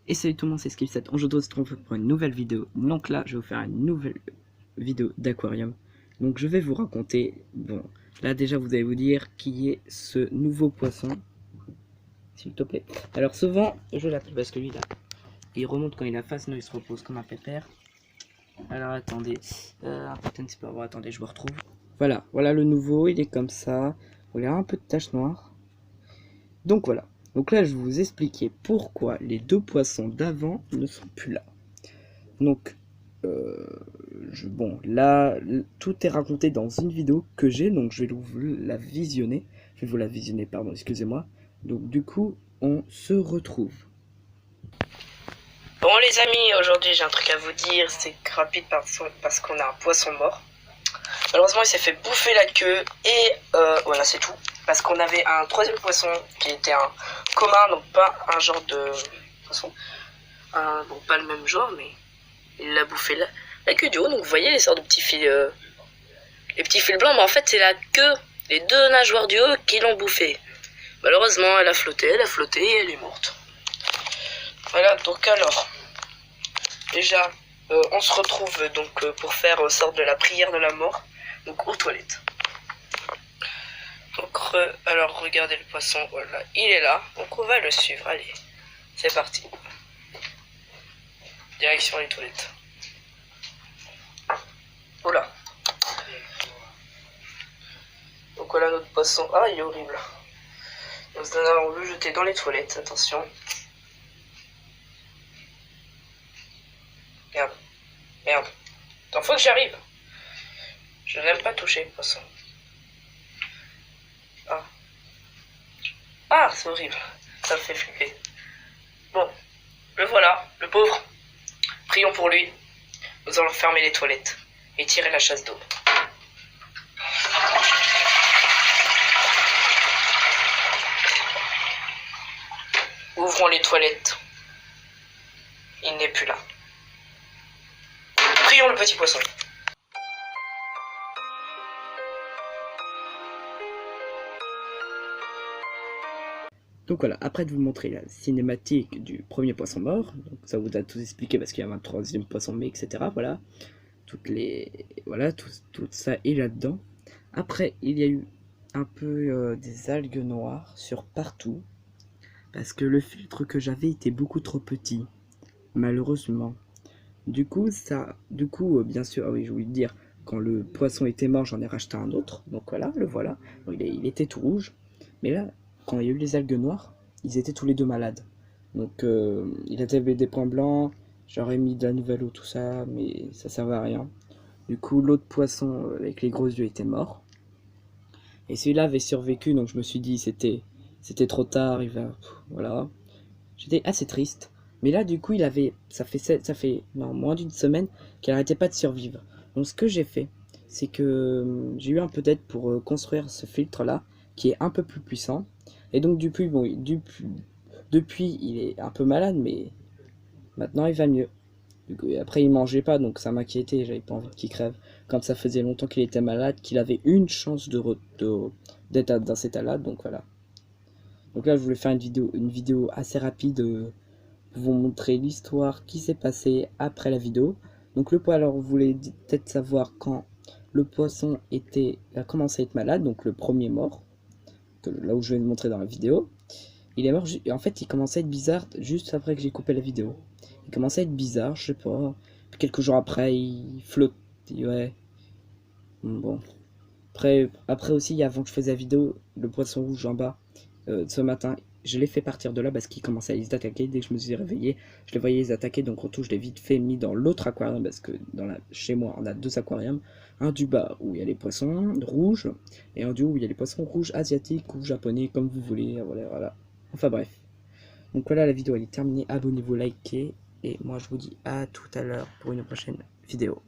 Et salut tout le monde, c'est Skip7. Aujourd'hui, on se retrouve pour une nouvelle vidéo. Donc là, je vais vous faire une nouvelle vidéo d'aquarium. Donc je vais vous raconter, bon, là déjà vous allez vous dire qui est ce nouveau poisson, s'il te plaît. Alors souvent, je l'appelle parce que lui là, il remonte quand il a face, non il se repose comme un pépère. Alors attendez, un petit peu avoir, attendez, je vous retrouve. Voilà, voilà le nouveau, il est comme ça. Il a un peu de taches noires. Donc voilà. Donc là, je vais vous expliquer pourquoi les deux poissons d'avant ne sont plus là. Donc, bon, là, tout est raconté dans une vidéo que j'ai, donc je vais vous la visionner. Je vais vous la visionner, pardon, excusez-moi. Donc du coup, on se retrouve. Bon les amis, aujourd'hui j'ai un truc à vous dire, c'est rapide parce qu'on a un poisson mort. Malheureusement il s'est fait bouffer la queue et voilà c'est tout. Parce qu'on avait un troisième poisson qui était un commun, donc pas un genre de poisson. Bon pas le même genre mais il l'a bouffé la queue du haut. Donc vous voyez les sortes de petits fils, les petits fils blancs, mais en fait c'est la queue, les deux nageoires du haut qui l'ont bouffé. Malheureusement elle a flotté et elle est morte. Voilà, donc alors, déjà, on se retrouve donc pour faire sorte de la prière de la mort, donc aux toilettes. Donc, alors regardez le poisson, voilà, il est là, donc on va le suivre, allez, c'est parti. Direction les toilettes. Voilà. Donc voilà notre poisson, ah il est horrible. Donc nous allons le jeter dans les toilettes, attention. Merde. Merde. Attends, faut que j'arrive. Je n'aime pas toucher le poisson. Ah. Ah, c'est horrible. Ça me fait flipper. Bon. Le voilà, le pauvre. Prions pour lui. Nous allons fermer les toilettes et tirer la chasse d'eau. Ouvrons les toilettes. Il n'est plus là. Prions le petit poisson. Donc voilà, après de vous montrer la cinématique du premier poisson mort, donc ça vous a tout expliqué parce qu'il y a un troisième poisson mais etc. Voilà, voilà, tout ça est là-dedans. Après, il y a eu un peu des algues noires sur partout parce que le filtre que j'avais était beaucoup trop petit, malheureusement. Du coup, bien sûr, ah oui, j'ai oublié de dire, quand le poisson était mort, j'en ai racheté un autre. Donc voilà, le voilà. Bon, il était tout rouge. Mais là, quand il y a eu les algues noires, ils étaient tous les deux malades. Donc il avait des points blancs, j'aurais mis de la nouvelle eau, tout ça, mais ça servait à rien. Du coup, l'autre poisson avec les gros yeux était mort. Et celui-là avait survécu, donc je me suis dit, c'était trop tard, voilà. J'étais assez triste. Mais là, du coup, ça fait non, moins d'une semaine qu'il n'arrêtait pas de survivre. Donc, ce que j'ai fait, c'est que j'ai eu un peu d'aide pour construire ce filtre-là, qui est un peu plus puissant. Et donc, depuis, il est un peu malade, mais maintenant, il va mieux. Du coup, après, il mangeait pas, donc ça m'inquiétait, j'avais pas envie qu'il crève. Quand ça faisait longtemps qu'il était malade, qu'il avait une chance d'être dans cet état-là, donc voilà. Donc là, je voulais faire une vidéo assez rapide pour vous montrer l'histoire qui s'est passée après la vidéo. Donc alors vous voulez peut-être savoir quand le poisson a commencé à être malade, donc le premier mort, là où je vais le montrer dans la vidéo. Il est mort, en fait il commençait à être bizarre juste après que j'ai coupé la vidéo. Il commençait à être bizarre, je sais pas. Puis quelques jours après, il flotte, ouais. Bon. Après aussi, avant que je fasse la vidéo, le poisson rouge en bas, ce matin, je l'ai fait partir de là parce qu'il commençait à les attaquer. Dès que je me suis réveillé, je les voyais les attaquer. Donc en tout, je l'ai vite fait mis dans l'autre aquarium parce que chez moi, on a deux aquariums. Un du bas où il y a les poissons rouges et un du haut où il y a les poissons rouges asiatiques ou japonais, comme vous voulez. Voilà, voilà. Enfin bref. Donc voilà, la vidéo elle est terminée. Abonnez-vous, likez. Et moi, je vous dis à tout à l'heure pour une prochaine vidéo.